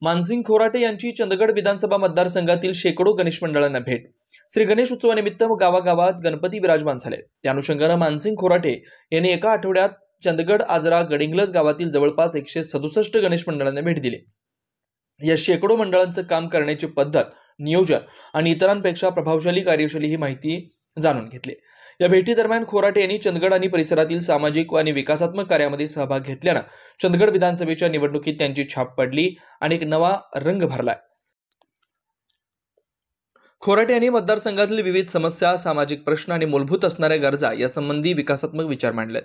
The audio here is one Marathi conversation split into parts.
मानसिंग खोराटे यांची चंदगड विधानसभा मतदारसंघातील शेकडो गणेश मंडळांना भेट। श्री गणेश उत्सवानिमित्त गावागावात गणपती विराजमान झाले। त्या अनुषंगाने मानसिंग खोराटे यांनी एका आठवड्यात चंदगड, आजरा, गडिंग्लज गावातील जवळपास 167 गणेश मंडळांना भेट दिली। या शेकडो मंडळांचं काम करण्याची पद्धत, नियोजन आणि इतरांपेक्षा प्रभावशाली कार्यशैली ही माहिती जाणून घेतली। या भेटीदरम्यान खोराटे यांनी चंदगड आणि परिसरातील सामाजिक आणि विकासात्मक कार्यामध्ये सहभाग घेतल्याने चंदगड विधानसभेच्या निवडणुकीत त्यांची छाप पडली आणि एक नवा रंग भरलाय। खोराटे यांनी मतदारसंघातील विविध समस्या, सामाजिक प्रश्न आणि मूलभूत असणाऱ्या गरजा यासंबंधी विकासात्मक विचार मांडले।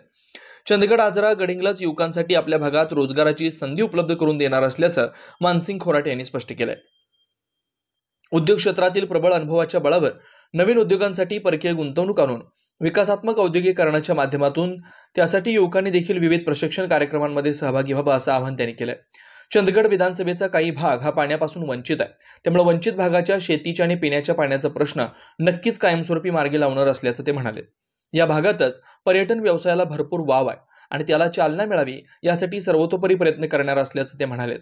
चंदगड, आजरा, गडिंग्लज युवकांसाठी आपल्या भागात रोजगाराची संधी उपलब्ध करून देणार असल्याचं मानसिंग खोराटे यांनी स्पष्ट केलंय। उद्योग क्षेत्रातील प्रबळ अनुभवाच्या बळावर नवीन उद्योगांसाठी परकीय गुंतवणूक आणून विकासात्मक औद्योगिकरणाच्या माध्यमातून त्यासाठी युवकांनी देखील विविध प्रशिक्षण कार्यक्रमांमध्ये सहभागी व्हावं असं आवाहन त्यांनी केलंय। चंदगड विधानसभेचा काही भाग हा पाण्यापासून वंचित आहे, त्यामुळे वंचित भागाच्या शेतीच्या आणि पिण्याच्या पाण्याचा प्रश्न नक्कीच कायमस्वरूपी मार्गी लावणार असल्याचं ते म्हणाले। या भागातच पर्यटन व्यवसायाला भरपूर वाव आहे आणि त्याला चालना मिळावी यासाठी सर्वतोपरी प्रयत्न करणार असल्याचं ते म्हणाले।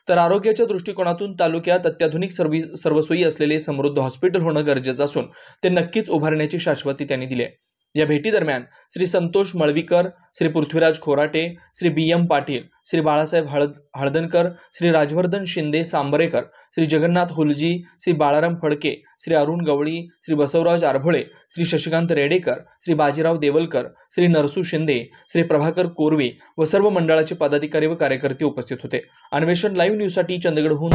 तर आरोग्याच्या दृष्टिकोनातून तालुक्यात अत्याधुनिक सर्वसोयी असलेले समृद्ध हॉस्पिटल होणं गरजेचं असून ते नक्कीच उभारण्याची शाश्वती त्यांनी दिली आहे। या भेटीदरम्यान श्री संतोष मळवीकर, श्री पृथ्वीराज खोराटे, श्री BM पाटील, श्री बाळासाहेब हळदणकर, श्री राजवर्धन शिंदे सांबरेकर, श्री जगन्नाथ हुलजी, श्री बाळाराम फडके, श्री अरुण गवळी, श्री बसवराज आरभोळे, श्री शशिकांत रेडेकर, श्री बाजीराव देवलकर, श्री नरसू शिंदे, श्री प्रभाकर कोरवे व सर्व मंडळाचे पदाधिकारी व कार्यकर्ते उपस्थित होते। अन्वेषण लाईव्ह न्यूजसाठी चंदगडहून